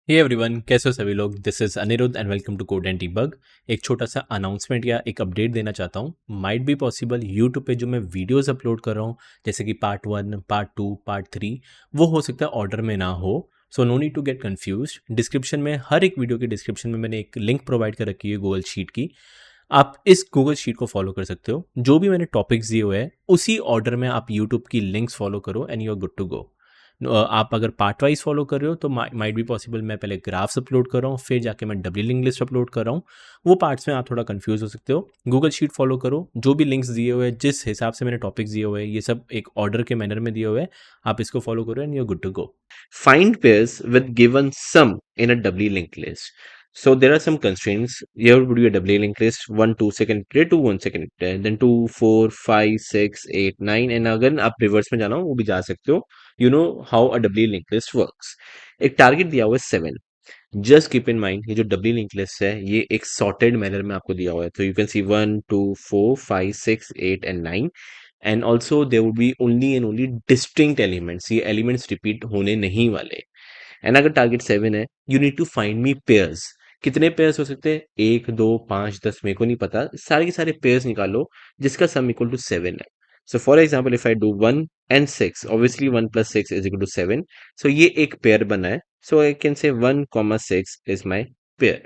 Hey everyone, कैसे हो सभी लोग। This is Aniruddh and welcome to code and debug. एक छोटा सा अनाउंसमेंट या एक अपडेट देना चाहता हूँ। माइट बी पॉसिबल यूट्यूब पे जो मैं वीडियोस अपलोड कर रहा हूँ, जैसे कि पार्ट 1, पार्ट 2, पार्ट 3, वो हो सकता है ऑर्डर में ना हो। So no need to get confuse. Description में, हर एक वीडियो के डिस्क्रिप्शन में मैंने एक लिंक प्रोवाइड कर रखी है गूगल शीट की। आप इस गूगल शीट को फॉलो कर सकते हो। जो भी मैंने टॉपिक्स दिए हुए हैं उसी ऑर्डर में आप यूट्यूब की लिंक्स फॉलो करो and you are good to go. आप अगर पार्ट वाइज फॉलो कर रहे हो तो माइट बी पॉसिबल मैं पहले ग्राफ्स अपलोड कर रहा हूँ, फिर जाके मैं डब्ल्यू लिंक लिस्ट अपलोड कर रहा हूँ। वो पार्ट्स में आप थोड़ा कंफ्यूज हो सकते हो। गूगल शीट फॉलो करो, जो भी लिंक्स दिए हुए हैं, जिस हिसाब से मैंने टॉपिक्स दिए हुए हैं, ये सब एक ऑर्डर के मैनर में दिए हुए हैं। आप इसको फॉलो करो and you are good to go. Find pairs with given sum in a doubly linked list. So there are some constraints. Here would be a doubly linked list: 1 2 second pair, 2 1 second pair, then 2 4 5 6 8 9, and अगर आप reverse में जाना हो वो भी जा सकते हो. You know how a doubly linked list works. एक टारगेट दिया हुआ है 7. जस्ट कीप इन माइंड, ये जो डब्ली लिंक लिस्ट है ये एक सॉर्टेड मैनर में आपको दिया हुआ है. तो you can see 1 2 4 5 6 8 and 9. And also there would be only and only distinct elements. ये एलिमेंट्स रिपीट होने नहीं वाले. एंड अगर टारगेट 7 है, you need to find me pairs. कितने पेयर्स हो सकते हैं? 1 2 5 10, मेरे को नहीं पता. सारे के सारे पेयर्स निकालो जिसका सम इक्वल टू 7 है. So for example, if I do 1 and 6, obviously 1 plus 6 is equal to 7. So ये एक पेयर बना है. So I can say 1 comma 6 is my pair.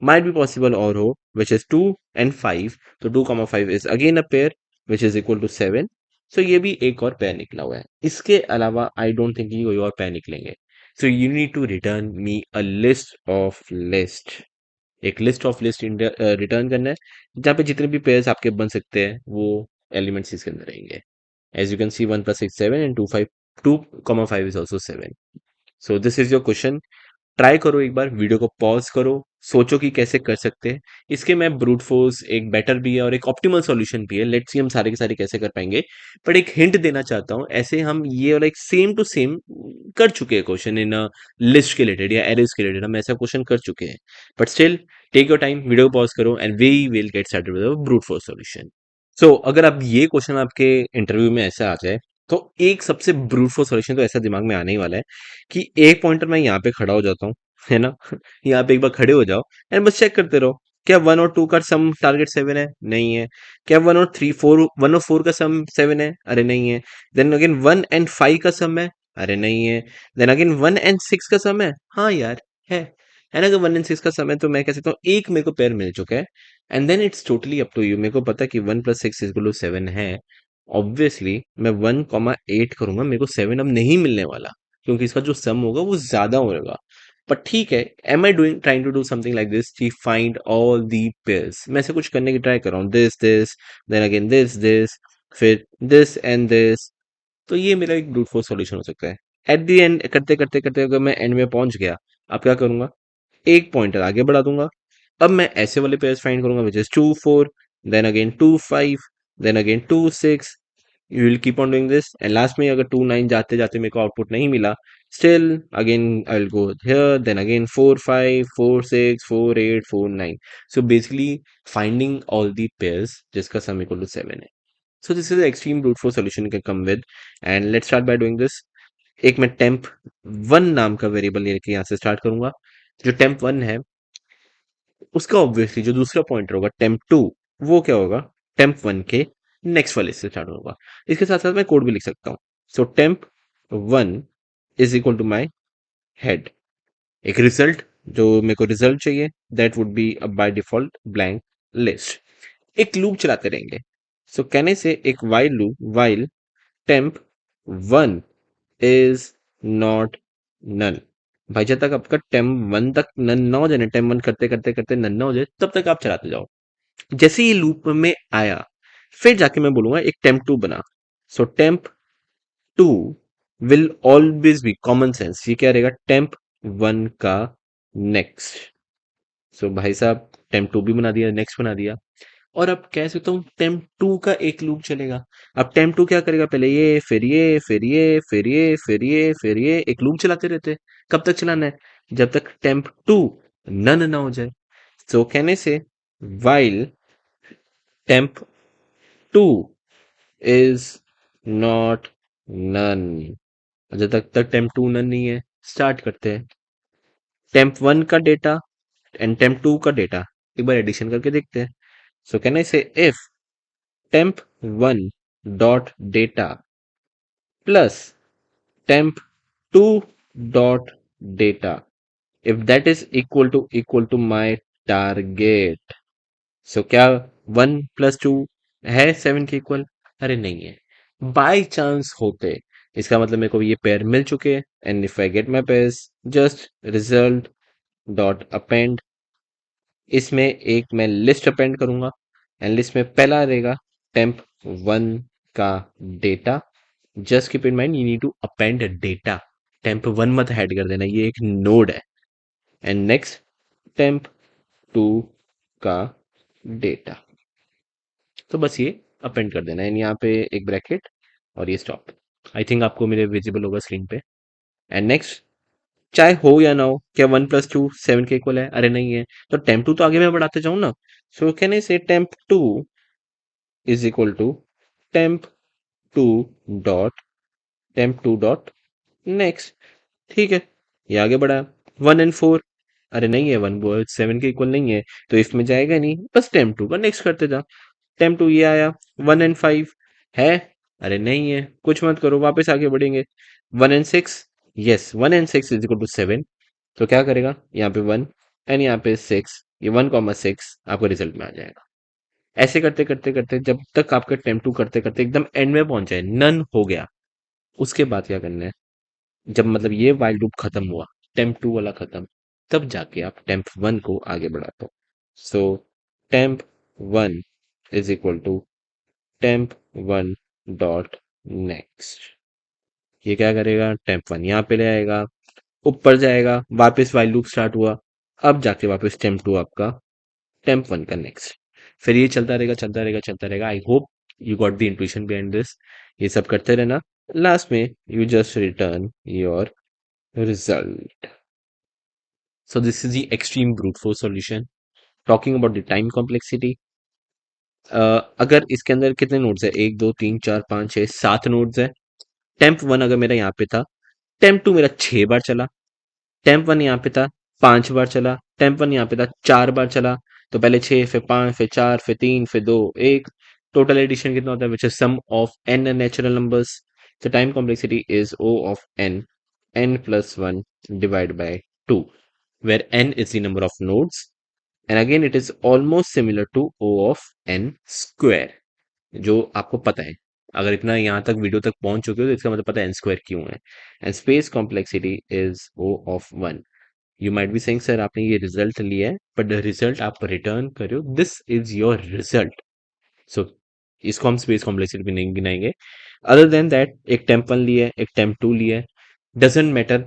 Might be possible or हो, which is 2 and 5. तो 2 comma 5 is again a pair which is equal to 7. So ये भी एक और पेयर निकला हुआ है. इसके अलावा I don't think कि कोई और पेयर निकलेंगे. So you need to return me a list of list. एक लिस्ट ऑफ लिस्ट रिटर्न करना है जहाँ पे जितने भी पेयर्स आपके बन सकते हैं वो एलिमेंट्स इसके अंदर रहेंगे. As you can see, 1 plus 6 7 and 2 5, 2 comma 5 is also 7. So this is your question. Try करो, एक बार वीडियो को पॉज करो, सोचो कि कैसे कर सकते हैं. इसके मैं ब्रूट फोर्स एक बेटर भी है और एक ऑप्टिमल सॉल्यूशन भी है. लेट्स सी हम सारे के सारे कैसे कर पाएंगे. बट एक हिंट देना चाहता हूँ, ऐसे हम ये वाला एक सेम टू सेम कर चुके हैं क्वेश्चन इन लिस्ट के रिलेटेड या एरेज के रिलेटेड. हम ऐसा क्वेश्चन कर चुके हैं. But still, take your time, video को पॉज करो and we will get started with brute force solution. So अगर अब ये क्वेश्चन आपके इंटरव्यू में ऐसा आ जाए, तो एक सबसे ब्रूट फोर्स सॉल्यूशन तो ऐसा दिमाग में आने ही वाला है कि एक पॉइंटर मैं यहाँ पे खड़ा हो जाता हूँ, है ना. यहाँ पे एक बार खड़े हो जाओ एंड बस चेक करते रहो. क्या 1 और 2 का सम टारगेट 7 है? नहीं है. क्या 1 और 3 4 1 और 4 का सम 7 है? अरे नहीं है. देन अगेन 1 एंड 5 का सम है? अरे नहीं है. देन अगेन 1 एंड 6 का सम है? हाँ यार, है. है ना. अगर 1 एंड 6 का सम है तो मैं कह सकता हूँ एक मेरे को पेयर मिल चुका है. And then it's totally up to you. मेरे को पता है कि 1 प्लस 6 इज इक्वल टू 7 है. ऑब्वियसली मैं 1,8 करूंगा, मेरे को 7 अब नहीं मिलने वाला क्योंकि इसका जो सम होगा वो ज्यादा होगा. पर ठीक है, am I doing trying to do something like this कि फाइंड ऑल दी पेयर्स. मैं ऐसे कुछ करने की ट्राई कर रहा हूँ. This this, then again this, फिर दिस एंड दिस. तो ये मेरा एक ब्रूट फोर्स सॉल्यूशन हो सकता है. एट द एंड, करते करते करते अगर मैं एंड में पहुंच गया, अब क्या करूंगा? एक पॉइंटर आगे बढ़ा दूंगा. अब मैं ऐसे वाले पेयर्स फाइंड करूंगा which is 2 4, then again 2 5, then again 2 6. You will keep on doing this and last में अगर 2 9 जाते जाते मेरे को आउटपुट नहीं मिला, still again I will go here, then again 4 5 4 6 4 8 4 9. So basically finding all the pairs जिसका सम इक्वल टू 7 है. So this is extreme brute force solution can come with. And let's start by doing this. एक मैं temp 1 नाम का variable लेके यहाँ से start करूंगा. जो टेम्प 1 है उसका ऑब्वियसली जो दूसरा पॉइंटर होगा टेम्प 2, वो क्या होगा? टेम्प 1 के नेक्स्ट वाले से स्टार्ट होगा. इसके साथ साथ मैं कोड भी लिख सकता हूँ. So temp 1 is equal to my head. एक रिजल्ट, जो मेरे को रिजल्ट चाहिए, that would be by default blank list. एक लूप चलाते रहेंगे. सो कहने से एक while loop, while temp 1 is not none. भाई जब तक आपका टेम 1 तक नन ना हो जाए, टेम 1 करते करते करते नन ना हो जाए, तब तक आप चलाते जाओ. जैसे ये लूप में आया, फिर जाके मैं बोलूंगा एक टेम्प 2 बना. So temp 2 will always be common sense. ये क्या रहेगा? टेम्प 1 का नेक्स्ट. सो भाई साहब, टेम्प 2 भी बना दिया, नेक्स्ट बना दिया. और अब कह सकता हूँ टेम्प 2 का एक लूप चलेगा. अब टेम्प 2 क्या करेगा? पहले ये, फिर ये, फिर ये, फिर ये, फिर ये, फिर ये, एक लूप चलाते रहते हैं. कब तक चलाना है? जब तक टेम्प 2 नन ना हो जाए. सो कहने से while temp 2 is not none. जब तक टेम्प 2 नन नहीं है, स्टार्ट करते हैं. temp1 का डेटा एंड temp2 का डेटा एक बार एडिशन करके देखते हैं. So can I say if temp1 dot data plus temp2 dot data, if that is equal to my target, so क्या 1 + 2 है 7 के इक्वल? अरे नहीं है. बाई चांस होते, इसका मतलब मेरे को ये पेयर मिल चुके हैं. And if I get my pairs, just result dot append, इसमें एक मैं लिस्ट अपेंड करूंगा. एंड लिस्ट में पहला रहेगा temp1 का data. Just keep in mind, you need to append data. temp1 मत ऐड कर देना, ये एक नोड है. एंड नेक्स्ट temp2 का डेटा. तो बस ये अपेंड कर देना. एंड यहाँ पे एक ब्रैकेट और ये स्टॉप. आई थिंक आपको मेरे विजिबल होगा स्क्रीन पे. एंड नेक्स्ट, चाहे हो या ना हो, क्या 1 + 2 7 के इक्वल है? अरे नहीं है. तो temp2 तो आगे मैं बढ़ाते जाऊं ना. So can I say temp2 is equal to temp2 dot temp2 dot next. ठीक है, ये आगे बढ़ा. 1 and 4, अरे नहीं है, 1 7 के इक्वल नहीं है, तो इसमें जाएगा नहीं. बस temp2 का नेक्स्ट करते जा. temp2 ये आया. 1 and 5 है? अरे नहीं है, कुछ मत करो, वापस आगे बढ़ेंगे. 1 and 6, yes, 1 and 6 is equal to 7. तो क्या करेगा, यहाँ पे 1 एंड यहाँ पे 6, ये 1, 6 आपको रिजल्ट में आ जाएगा. ऐसे करते करते करते जब तक आपका temp2 करते करते एकदम एंड में पहुंच जाए, नन हो गया, उसके बाद क्या करना है, जब मतलब ये वाइल लूप खत्म हुआ, temp2 वाला खत्म, तब जाके आप temp1 को आगे बढ़ाते हो. So temp1 is equal to temp1 dot next. ये क्या करेगा, temp1 यहाँ पे ले आएगा, ऊपर जाएगा, वापस वाइल लूप स्टार्ट हुआ, अब जाके वापस temp2 आपका temp1 का नेक्स्ट. फिर ये चलता रहेगा चलता रहेगा चलता रहेगा. I hope you got the intuition behind this. ये सब करते रहना. लास्ट में you just return your result. So this is the extreme brute force solution. Talking about the time complexity. अगर इसके अंदर कितने नोड्स है, 1 2 3 4 5 6 7 नोड्स है. temp1 अगर मेरा यहाँ पे था, temp2 मेरा 6 बार चला. temp1 यहाँ पे था, 5 बार चला. temp1 यहाँ पे था, 4 बार चला. तो पहले 6, फिर 5, फिर 4, फिर 3, फिर 2, 1. टोटल एडिशन कितना होता है, which is sum of n natural numbers. The time complexity is O of n plus 1 divided by 2, where n is the number of nodes, and again it is almost similar to O of n square, जो आपको पता है. अगर इतना यहाँ तक video तक पहुंच चुके हो तो इसका मतलब पता है n स्क्वायर क्यों है. And space complexity is O of 1. You might be saying sir आपने ये रिजल्ट लिया है, बट द रिजल्ट आप रिटर्न करो, दिस इज योर रिजल्ट. सो इसको हम स्पेस कॉम्प्लेक्सिटी भी नहीं गिनाएंगे. अदर देन दैट, एक temp1 लिया है, एक temp2 लिया है, डजेंट मैटर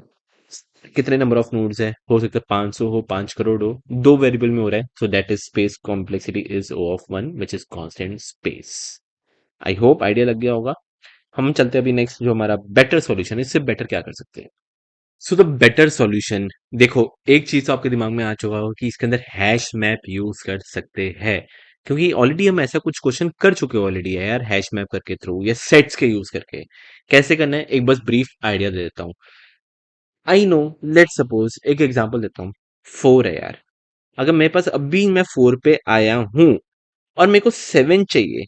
कितने नंबर ऑफ नोड्स है. हो सकता है 500 हो, 5 करोड़ हो, दो वेरिएबल में हो रहा है. So that is space complexity is O of 1, which is constant space. I hope idea लग गया होगा. हम चलते हैं अभी नेक्स्ट, जो हमारा बेटर सॉल्यूशन है. इससे बेटर क्या कर सकते हैं. सो द बेटर सॉल्यूशन, देखो एक चीज तो आपके दिमाग में आ चुका होगा कि इसके अंदर हैश मैप यूज कर सकते हैं, क्योंकि ऑलरेडी हम ऐसा कुछ क्वेश्चन कर चुके ऑलरेडी है यार, हैश मैप करके थ्रू या सेट्स के यूज करके. कैसे करना है, एक बस ब्रीफ आइडिया दे देता हूँ. आई नो, लेट सपोज एक एग्जांपल देता हूँ. 4 है यार. अगर मेरे पास अभी मैं 4 पे आया हूं और मेरे को 7 चाहिए,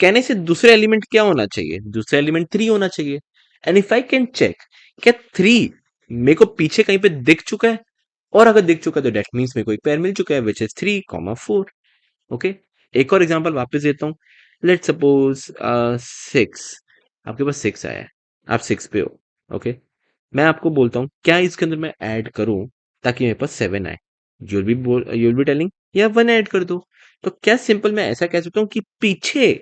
कहने से दूसरा एलिमेंट क्या होना चाहिए, दूसरा एलिमेंट 3 होना चाहिए. And if I can check, क्या 3 मेरे को पीछे कहीं पे दिख चुका है, और अगर दिख चुका है तो डेट मीन्स मेरे को एक पेयर मिल चुका है, विच इज 3, 4. ओके, एक और एग्जांपल वापस देता हूँ. लेट सपोज 6, आपके पास 6 आया है, आप 6 पे हो. ओके, मैं आपको बोलता हूँ क्या इसके अंदर मैं ऐड करूं ताकि मेरे पास 7 आए. यूल बी टेलिंग या 1 ऐड कर दो. तो क्या सिंपल मैं ऐसा कह सकता हूँ कि पीछे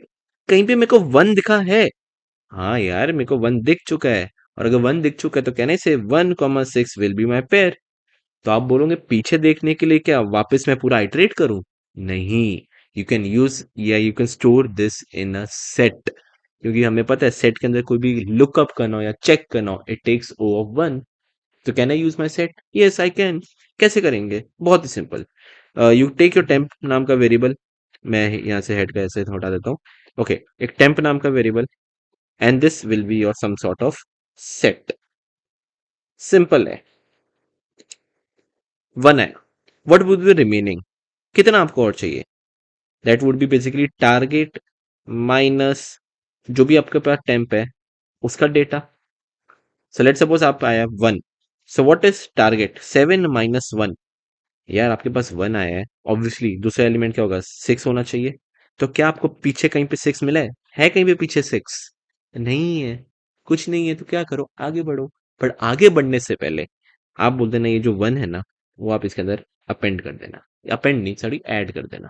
कहीं पे मेरे को 1 दिखा है. हाँ यार, मेरे को 1 दिख चुका है. और अगर 1 दिख चुका है तो कहने से 1, 6 विल बी माई पेयर. तो आप बोलोगे पीछे देखने के लिए क्या वापस मैं पूरा आइटरेट करूं? नहीं. यू कैन यूज या you can store this in a set, क्योंकि हमें पता है सेट के अंदर कोई भी लुकअप करना हो या चेक करना हो, इट टेक्स O of 1. तो can I use my set? Yes I can. कैसे करेंगे, बहुत ही simple. You take your temp नाम का वेरिएबल. मैं यहाँ से हेड का ऐसे हटा देता हूँ. ओके, एक टेम्प नाम का variable, and this will be your sum sort of set. Simple है. 1 आया, व्हाट वुड बी रिमेनिंग, कितना आपको और चाहिए? That would B basically target minus जो भी आपके पास टेम्प है उसका डेटा। सो लेट सपोज आप आया 1, सो व्हाट इज टारगेट? 7 माइनस 1। यार आपके पास 1 आया है, ऑब्वियसली दूसरा एलिमेंट क्या होगा? 6 होना चाहिए। तो क्या आपको पीछे कहीं पे 6 मिला है कहीं पे पीछे 6? नहीं है, कुछ नहीं है। तो क्या करो, आगे बढ़ो। पर आगे बढ़ने से पहले आप बोल देना ये जो 1 है ना, वो आप इसके अंदर अपेंड कर देना, अपेंड नहीं सॉरी ऐड कर देना।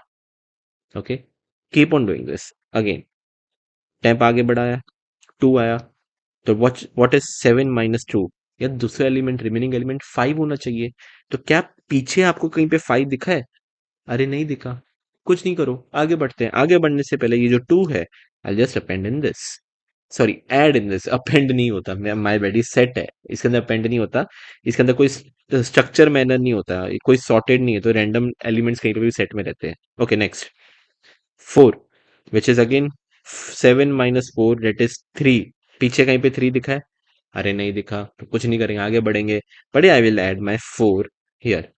Okay, keep on doing this again. Temp आगे बढ़ाया, 2 आया, तो व्हाट इज 7 माइनस 2? यार दूसरा एलिमेंट, रिमेनिंग एलिमेंट 5 होना चाहिए। तो क्या पीछे आपको कहीं पे 5 दिखा है? अरे नहीं दिखा। कुछ नहीं करो, आगे बढ़ते हैं। आगे बढ़ने से पहले ये जो 2 है, I just append in this, sorry add in this. Append नहीं होता, माय बैड, सेट है, इसके अंदर अपेंड नहीं होता। इसके अंदर कोई स्ट्रक्चर मैनर नहीं होता, कोई सॉर्टेड नहीं है, तो रैंडम एलिमेंट्स कहीं पे भी सेट में रहते हैं। Okay next, 4 which is again 7 minus 4 that is 3। पीछे कहीं पे 3 दिखा है? अरे नहीं दिखा, तो कुछ नहीं करेंगे, आगे बढ़ेंगे। But I will add my 4 here.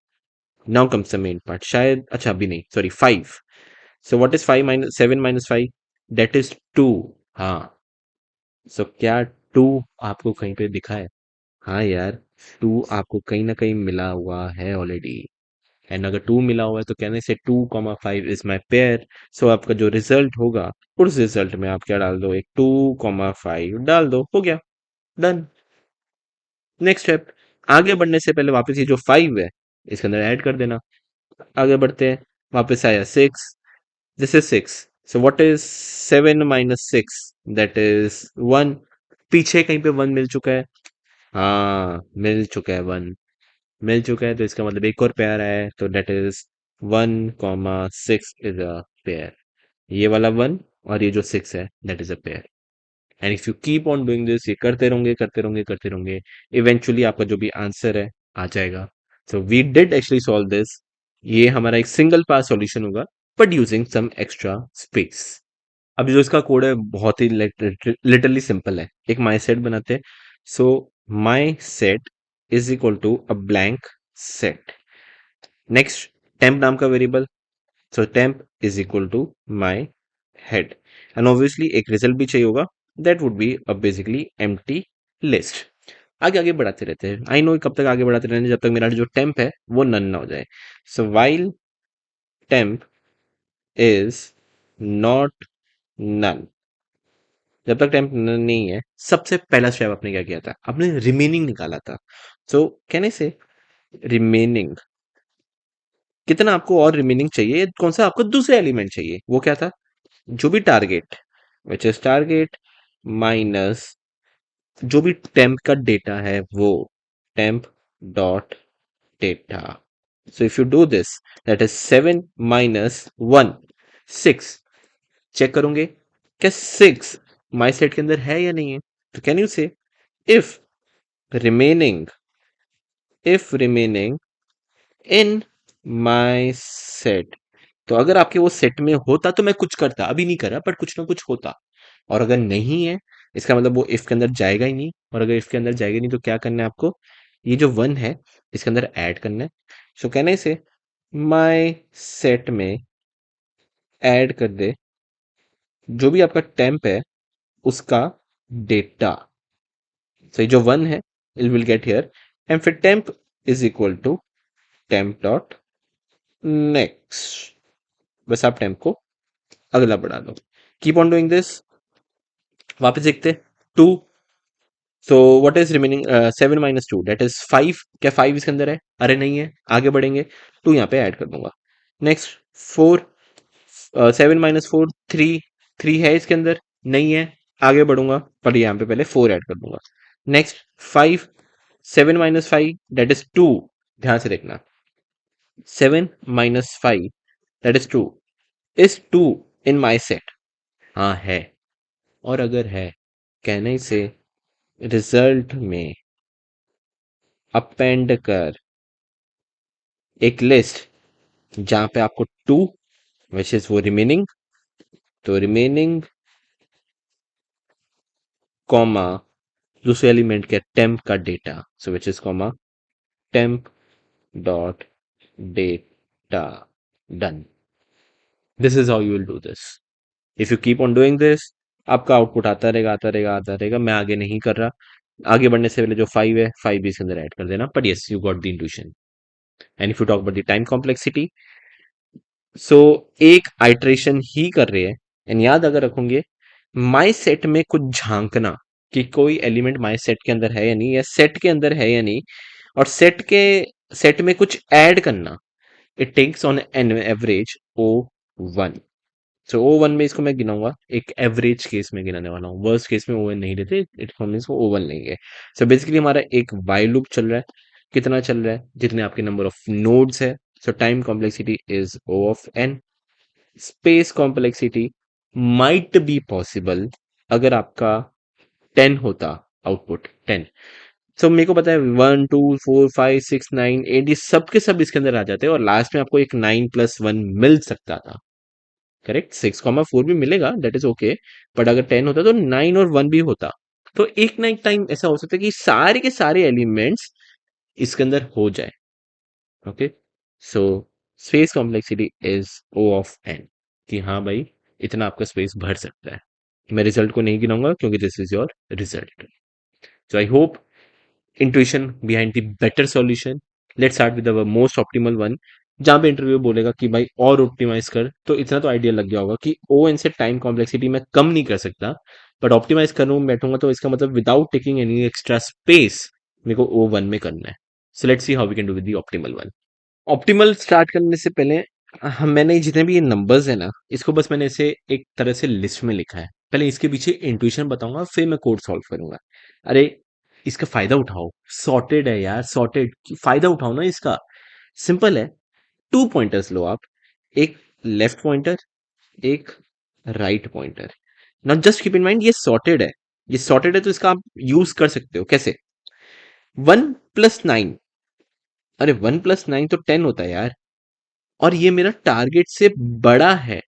Now comes the main part, शायद, अच्छा अभी नहीं, sorry 5। So what is 5 minus 7 minus 5? That is 2। हाँ, सो क्या 2 आपको कहीं पे दिखा है? हाँ यार, 2 आपको कहीं ना कहीं मिला हुआ है ऑलरेडी। एंड अगर 2 मिला हुआ है तो कहने से 2,5 इज माई पेयर। सो आपका जो रिजल्ट होगा, उस रिजल्ट में आप क्या डाल दो? एक 2,5 डाल दो, हो गया, डन। नेक्स्ट स्टेप, आगे बढ़ने से पहले वापस ये जो 5 है इसके अंदर ऐड कर देना। आगे बढ़ते हैं, वापस आया 6, this is 6। So what is 7 minus 6? That is 1। पीछे कहीं पे 1 मिल चुका है? हाँ मिल चुका है, 1 मिल चुका है, तो इसका मतलब एक और पेयर है, तो that is 1,6 is a pair. ये वाला 1 और ये जो 6 है that is a pair. And if you keep on doing this, ये करते रहोगे करते रहोगे करते रहोगे, इवेंचुअली आपका जो भी आंसर है आ जाएगा। So we did actually solve this. ये हमारा एक सिंगल पास सॉल्यूशन होगा, but using some extra space. अभी जो इसका कोड है बहुत ही लिटरली सिंपल है। एक माई सेट बनाते हैं। So my set is equal to a blank set. Next, temp नाम का variable, so temp is equal to my head. And obviously एक रिजल्ट भी चाहिए होगा, that would be a basically empty list. आगे आगे बढ़ाते रहते हैं, आई नो कब तक आगे बढ़ाते रहने, जब तक मेरा जो टेम्प है वो नन ना हो जाए। So while temp is not none, जब तक टेम्प नन नहीं है, सबसे पहला स्टेप आपने क्या किया था? आपने रिमेनिंग निकाला था। सो कहने से रिमेनिंग, कितना आपको और रिमेनिंग चाहिए? कौन सा आपको दूसरा एलिमेंट चाहिए? वो क्या था? जो भी target, which is target minus जो भी टेम्प का डेटा है वो, temp dot data. So if you do this, that is 7 minus 1, 6। Check करोगे क्या 6 माई सेट के अंदर है या नहीं है? तो कैन यू से if remaining, if remaining in my set, तो अगर आपके वो सेट में होता तो मैं कुछ करता, अभी नहीं करा बट कुछ ना कुछ होता। और अगर नहीं है, इसका मतलब वो इफ के अंदर जाएगा ही नहीं। और अगर इफ के अंदर जाएगा नहीं तो क्या करना है आपको? ये जो 1 है इसके अंदर ऐड करना है। सो कहने से माई सेट में ऐड कर दे जो भी आपका टेम्प है उसका डेटा। सो ये जो 1 है it will get here, and फिर temp is equal to temp dot next. बस आप टेम्प को अगला बढ़ा दो। Keep on doing this. वापस देखते, 2। So what is remaining? 7 minus 2 that is 5। क्या 5 इसके अंदर है? अरे नहीं है, आगे बढ़ेंगे, 2 यहाँ पे ऐड कर दूंगा। नेक्स्ट 4, 7 माइनस 4 3, 3 है इसके अंदर? नहीं है, आगे बढ़ूंगा, पर यहाँ पे पहले 4 ऐड कर दूंगा। Next 5, 7 minus 5 that is 2। ध्यान से देखना, 7 minus 5 that is 2, is 2 in my set? हाँ है। और अगर है, कहने से रिजल्ट में अपेंड कर एक लिस्ट जहां पे आपको 2 विच इज वो रिमेनिंग, तो रिमेनिंग कॉमा दूसरे एलिमेंट के टेम्प का data, so which is comma temp dot data done. This is how you will do this. If you keep on doing this, आपका आउटपुट आता रहेगा आता रहेगा आता रहेगा। मैं आगे नहीं कर रहा, आगे बढ़ने से पहले जो 5 है 5 भी इसके अंदर ऐड कर देना। But yes, you got the intuition. And if you talk about the time complexity, so एक आइट्रेशन ही कर रहे हैं। एंड याद अगर रखोगे, माई सेट में कुछ झांकना कि कोई एलिमेंट माई सेट के अंदर है या नहीं, या सेट के अंदर है या नहीं, और सेट में कुछ ऐड करना, it takes on an average O1। सो O1 में इसको मैं गिनाऊंगा, एक एवरेज केस में गिनाने वाला हूँ। वर्स्ट केस में O1 नहीं लेते, इट हम इसको O1 लेंगे। सो बेसिकली हमारा एक वाइल लूप चल रहा है। कितना चल रहा है? जितने आपके नंबर ऑफ नोड्स है। सो time complexity is O of n। Space complexity might be possible अगर आपका 10 होता, आउटपुट 10। सो मेरे को पता है 1 2 4 5 6 9 8 ये सब के सब इसके अंदर आ जाते हैं, और लास्ट में आपको एक 9+1 मिल सकता था। करेक्ट, 6,4 भी मिलेगा, दैट इज ओके। बट अगर 10 होता तो 9 और 1 भी होता। तो एक ना एक टाइम ऐसा हो सकता है कि सारे के सारे एलिमेंट्स इसके अंदर हो जाए। Okay, so space complexity is O of n, कि हाँ भाई इतना आपका स्पेस भर सकता है। मैं रिजल्ट को नहीं गिनाऊंगा क्योंकि this is your result. So I hope intuition behind the better solution. Let's start with the most optimal one, जहां पे इंटरव्यू बोलेगा कि भाई और ऑप्टिमाइज कर। तो इतना तो आइडिया लग गया होगा कि ओ एन से टाइम कॉम्प्लेक्सिटी मैं कम नहीं कर सकता, बट ऑप्टिमाइज करूँ बैठूंगा तो इसका मतलब without taking any extra space मेरे को O1 में करना है। So let's see how we can do with the optimal one. Optimal start करने से पहले मैंने जितने भी ये नंबर्स है ना, इसको बस मैंने इसे एक तरह से लिस्ट में लिखा है। पहले इसके पीछे इंट्यूशन बताऊंगा, फिर मैं कोड सॉल्व करूंगा। अरे इसका फायदा उठाओ, सॉर्टेड है यार, सॉर्टेड, फायदा उठाओ ना इसका। सिंपल है, 2 पॉइंटर्स लो आप, एक लेफ्ट पॉइंटर, एक write pointer. Now just keep in mind ये सॉर्टेड है। ये सॉर्टेड है तो इसका आप यूज कर सकते हो कैसे? 1+9, अरे 1+9 तो 10 होता है यार, और ये मेरा टारगेट से बड़ा है।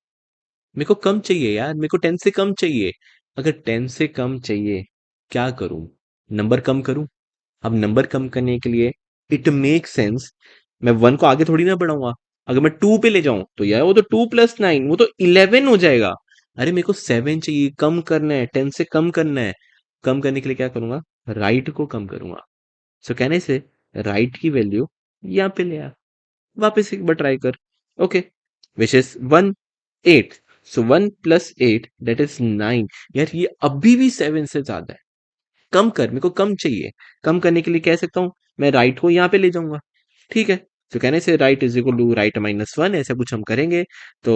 मेरे को कम चाहिए यार, मेरे को 10 से कम चाहिए। अगर 10 से कम चाहिए, क्या करूं? नंबर कम करूं। अब नंबर कम करने के लिए इट मेक सेंस, मैं 1 को आगे थोड़ी ना बढ़ाऊंगा। अगर मैं 2 पे ले जाऊं तो यार वो तो 2+9 वो तो 11 हो जाएगा। अरे मेरे को 7 चाहिए, कम करना है, 10 से कम करना है। कम करने के लिए क्या करूंगा? राइट को कम करूंगा। सो कहने से राइट की वैल्यू यहाँ पे ले आ, वापस एक बार ट्राई कर। Okay, which is 8। So 1+8 that is 9। यार ये अभी भी 7 से ज्यादा है, कम कर, मेरे को कम चाहिए। कम करने के लिए कह सकता हूँ मैं राइट को यहाँ पे ले जाऊंगा। ठीक है, तो कहने से right is equal to right -1, ऐसा कुछ हम करेंगे। तो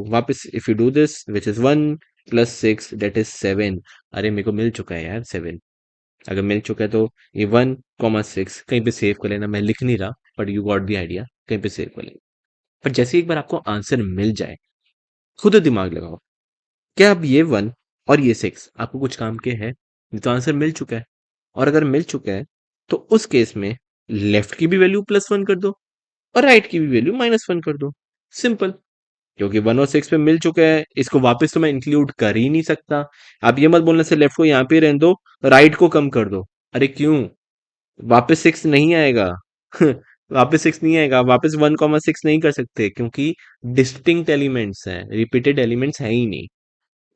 वापस if you do this which is 1+6 that is 7। अरे मेरे को मिल चुका है यार 7। अगर मिल चुका है तो ये 1,6 कहीं पे सेव कर लेना, मैं लिख नहीं रहा, but you got the idea, कहीं पे सेव कर लेना। पर जैसे एक बार आपको आंसर मिल जाए, खुद दिमाग लगाओ, क्या अब ये 1 और ये 6 आपको कुछ काम के है? ये तो आंसर मिल चुका है। और अगर मिल चुका है तो उस केस में लेफ्ट की भी वैल्यू +1 कर दो और राइट की भी वैल्यू -1 कर दो। सिंपल, क्योंकि 1 और 6 पे मिल चुका है, इसको वापस तो मैं इंक्लूड कर ही नहीं सकता। आप ये मत बोलने से लेफ्ट को यहाँ पे रहने दो, राइट को कम कर दो। अरे क्यों? वापस 6 नहीं आएगा। वापस 6 नहीं आएगा, वापस 1,6 नहीं कर सकते क्योंकि डिस्टिंक्ट एलिमेंट्स हैं, रिपीटेड एलिमेंट्स है ही नहीं।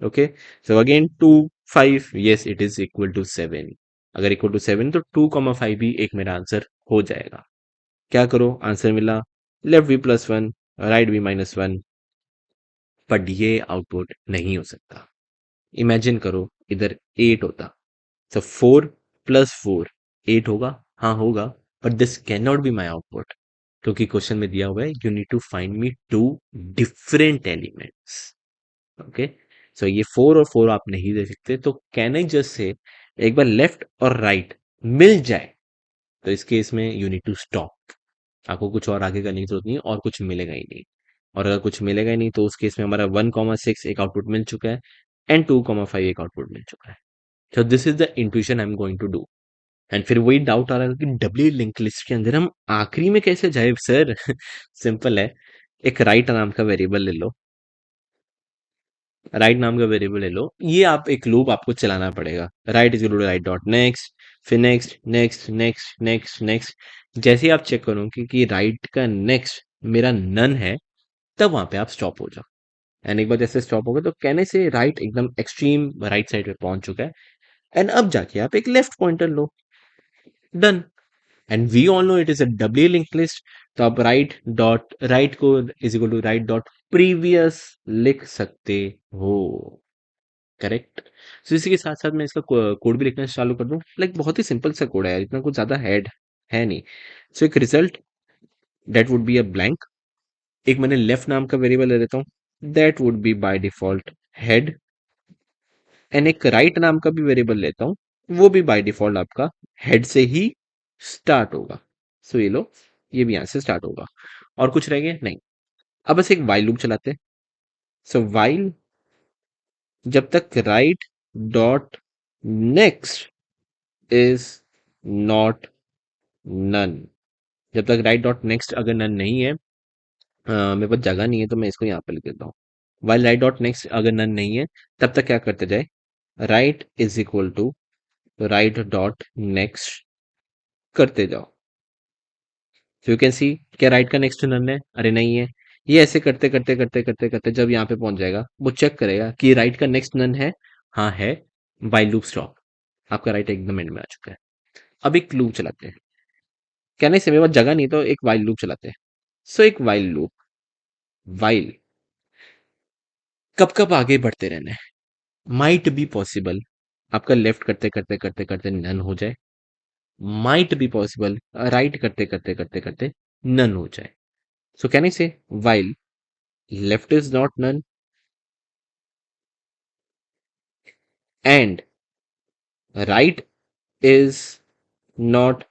Okay, so again 2 5, yes it is equal to 7। अगर इक्वल टू 7 तो 2,5 भी एक मेरा आंसर हो जाएगा। क्या करो, आंसर मिला, लेफ्ट भी +1 राइट भी -1, बट ये आउटपुट नहीं हो सकता। इमेजिन करो इधर 8 होता, सो 4+4 8 होगा। हाँ होगा, but this can not be my output, क्योंकि क्वेश्चन में दिया हुआ है you need to find me 2 different elements. Okay, so ये 4 और 4 आप नहीं दे सकते, तो कैन आई जस्ट से एक बार लेफ्ट और राइट मिल जाए तो इस केस में यू नीड टू स्टॉप। आपको कुछ और आगे करने की जरूरत नहीं है, और कुछ मिलेगा ही नहीं। और अगर कुछ मिलेगा ही नहीं तो उस केस में हमारा 1,6 एक आउटपुट मिल चुका है एंड 2,5 एक आउटपुट मिल चुका है। So this is the intuition I am going to do. And फिर वही डाउट आ रहा है कि डब्ल्यू लिंक लिस्ट के अंदर हम आखिरी में कैसे जाए सर? सिंपल है, एक राइट नाम का वेरिएबल ले लो। राइट नाम का वेरिएबल ले लो, ये आप एक लूप आपको चलाना पड़ेगा। Right is equal to right dot next, फिर next next next next next. जैसे ही आप चेक करो कि राइट का नेक्स्ट मेरा नन है, तब वहां पे आप स्टॉप हो जाओ। एंड एक बार जैसे स्टॉप हो गए तो कहने से राइट एकदम एक्सट्रीम राइट साइड पे पहुंच चुका है। एंड अब जाके आप एक लेफ्ट पॉइंटर लो, done. And we all know it is a doubly link list, तो आप राइट को is equal to right dot previous लिख सकते हो, करेक्ट। सो इसी के साथ साथ मैं इसका कोड भी लिखना चालू कर दूं। लाइक बहुत ही सिंपल सा कोड है, इतना कुछ ज्यादा हेड है नहीं। सो एक result that would be a blank, एक मैंने लेफ्ट नाम का वेरिएबल ले लेता हूँ, that would be by default head. And एक राइट नाम का भी वेरिएबल लेता हूँ, वो भी बाय डिफॉल्ट आपका हेड से ही स्टार्ट होगा। सो ये लो, ये भी यहां से स्टार्ट होगा। और कुछ रह गया नहीं। अब बस एक वाइल लूप चलाते हैं। सो वाइल जब तक right dot next is not none, जब तक राइट डॉट नेक्स्ट अगर नन नहीं है, मेरे पास जगह नहीं है तो मैं इसको यहाँ पे लिख देता हूँ। वाइल राइट डॉट नेक्स्ट अगर नन नहीं है, तब तक क्या करते जाए, right is equal to right dot next करते जाओ। सो यू कैन सी, क्या राइट का नेक्स्ट नन है? अरे नहीं है। ये ऐसे करते करते करते करते करते जब यहाँ पे पहुंच जाएगा, वो चेक करेगा कि राइट का नेक्स्ट नन है, हाँ है, बाय लूप स्टॉप। आपका राइट एकदम एंड में आ चुका है। अब एक लूप चलाते हैं, कहने से मेरे पास जगह नहीं तो एक वाइल लूप चलाते हैं। सो एक वाइल लूप, वाइल कब कब आगे बढ़ते रहना है, माइट बी पॉसिबल आपका लेफ्ट करते करते करते करते नन हो जाए, माइट बी पॉसिबल राइट करते करते करते करते नन हो जाए। सो कहने से while left is not none and right is not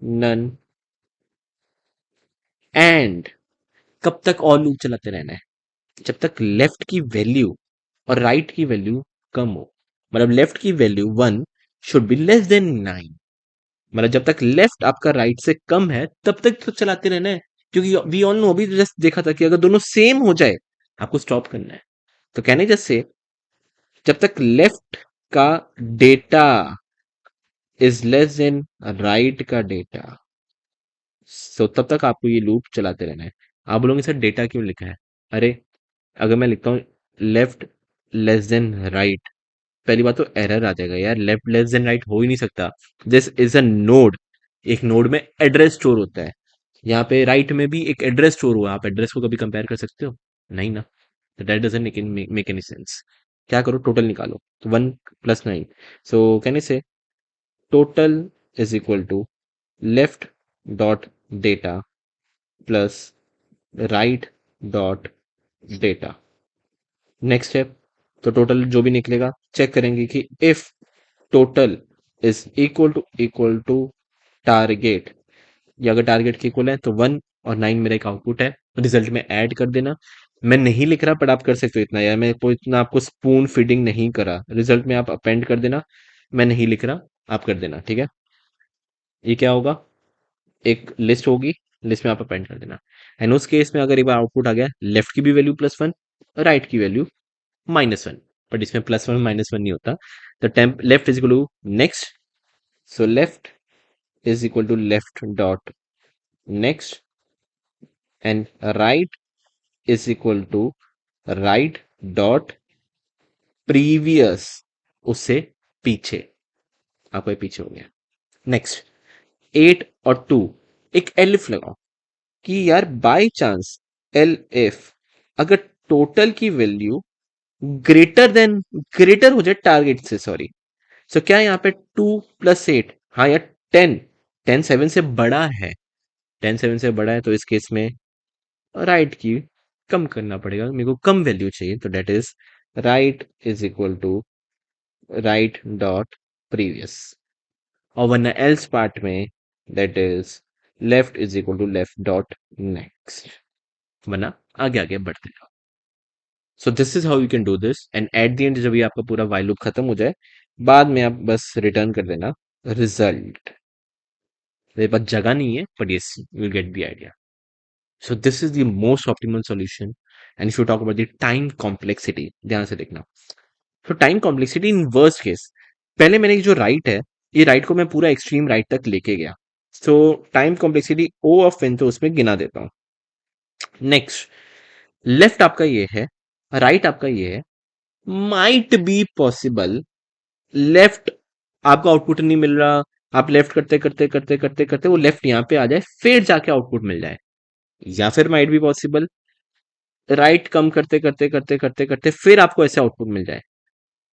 none, and कब तक और लूप चलाते रहना है, जब तक लेफ्ट की वैल्यू और राइट की वैल्यू कम हो। मतलब लेफ्ट की value 1 should be less than 9, मतलब जब तक लेफ्ट आपका राइट से कम है तब तक तो चलाते रहना है। क्योंकि वी ऑल नो, अभी जस्ट देखा था कि अगर दोनों सेम हो जाए आपको स्टॉप करना है। तो कहने जैसे जब तक लेफ्ट का data is less than right का डेटा, सो तब तक आपको ये लूप चलाते रहना है। आप बोलोगे सर डेटा क्यों लिखा है? अरे अगर मैं लिखता हूँ लेफ्ट लेस देन राइट, पहली बात तो एरर आ जाएगा यार, लेफ्ट लेस देन राइट हो ही नहीं सकता। दिस इज अ नोड, एक नोड में एड्रेस स्टोर होता है, यहाँ पे राइट में भी एक एड्रेस स्टोर हुआ, आप एड्रेस को कभी कंपेयर कर सकते हो? नहीं ना। That doesn't make any sense. क्या करो, टोटल निकालो, तो 1 + 9। So can say total is equal to left dot data plus right dot data. Next step, तो टोटल जो भी निकलेगा चेक करेंगे कि if total is equal to target, ये अगर टारगेट के इक्वल है तो 1 और 9 मेरा एक आउटपुट है, रिजल्ट में ऐड कर देना। मैं नहीं लिख रहा बट आप कर सकते हो इतना यार, मैं कोई इतना आपको स्पून फीडिंग नहीं करा, रिजल्ट में आप अपेंड कर देना। मैं नहीं लिख रहा, आप कर देना, ठीक है। ये क्या होगा, एक लिस्ट होगी, लिस्ट में आप अपेंड कर देना। एंड उस केस में अगर एक बार आउटपुट आ गया, लेफ्ट की भी वैल्यू +1, राइट की वैल्यू -1, बट इसमें +1 -1 नहीं होता। तो temp left is equal to next, so left is equal to left dot next and right is equal to right dot previous, उससे पीछे, आपका ये पीछे हो गया। नेक्स्ट 8 और 2, एक एलिफ लगाओ कि यार बाय चांस एल एफ अगर टोटल की वैल्यू ग्रेटर हो जाए टारगेट से, सॉरी। सो क्या यहाँ पे 2 + 8, हाँ यार 10, 10 7 से बड़ा है, 10 7 से बड़ा है, तो इस केस में राइट की कम करना पड़ेगा, मेरे को कम वैल्यू चाहिए, तो that is right is equal to right dot previous. और वरना एल्स पार्ट में that is left is equal to left dot next, वरना आगे आगे बढ़ते जाओ। So this is how you can do this, and at the end जब ये आपका पूरा वाइल लूप खत्म हो जाए, बाद में आप बस रिटर्न कर देना रिजल्ट। मेरे पास जगह नहीं है but yes you get the idea. So this is the most optimal solution. And if you talk about the time complexity, ध्यान से देखना। तो time complexity in worst case, पहले मैंने जो राइट है, ये राइट को मैं पूरा एक्सट्रीम राइट तक लेके गया, so time complexity O of N तो उसमें गिना देता हूँ। नेक्स्ट, लेफ्ट आपका ये है, राइट आपका ये है। माइट बी पॉसिबल लेफ्ट आपको आउटपुट नहीं मिल रहा, आप लेफ्ट करते करते करते करते करते वो लेफ्ट यहाँ पे आ जाए, फिर जाके आउटपुट मिल जाए। या फिर माइट बी पॉसिबल राइट कम करते करते करते करते करते फिर आपको ऐसे आउटपुट मिल जाए।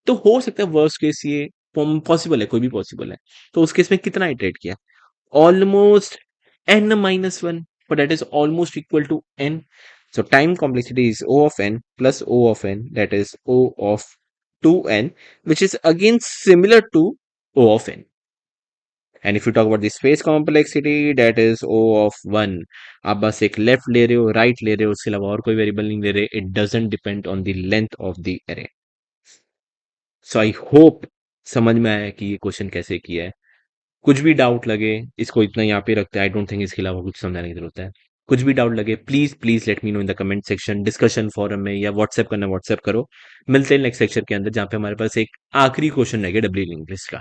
तो हो सकता है वर्स्ट केस ये पॉसिबल है, कोई भी पॉसिबल है। तो उस केस में कितना इटरेट किया? Almost n minus 1, but that is almost equal to n. So time complexity is O of n plus O of n, that is O of 2n, which is again similar to O of n. And if you talk about the space complexity, that is O of 1. आप बस एक left ले रहे हो, right ले रहे हो, उसके अलावा और कोई वेरिएबल नहीं ले रहे। It doesn't depend on the length of the array. So I hope समझ में आया कि ये क्वेश्चन कैसे किया है। कुछ भी डाउट लगे, इसको इतना यहाँ पे रखते हैं, आई डोंट थिंक इसके अलावा कुछ समझाने की जरूरत है। कुछ भी डाउट लगे please please let me know in the comment section, discussion forum में, या व्हाट्सएप करना व्हाट्सएप करो। मिलते हैं नेक्स्ट सेक्शन के अंदर, जहाँ पे हमारे पास एक आखिरी क्वेश्चन रहेगा डब्ल्यू इंग्लिश का।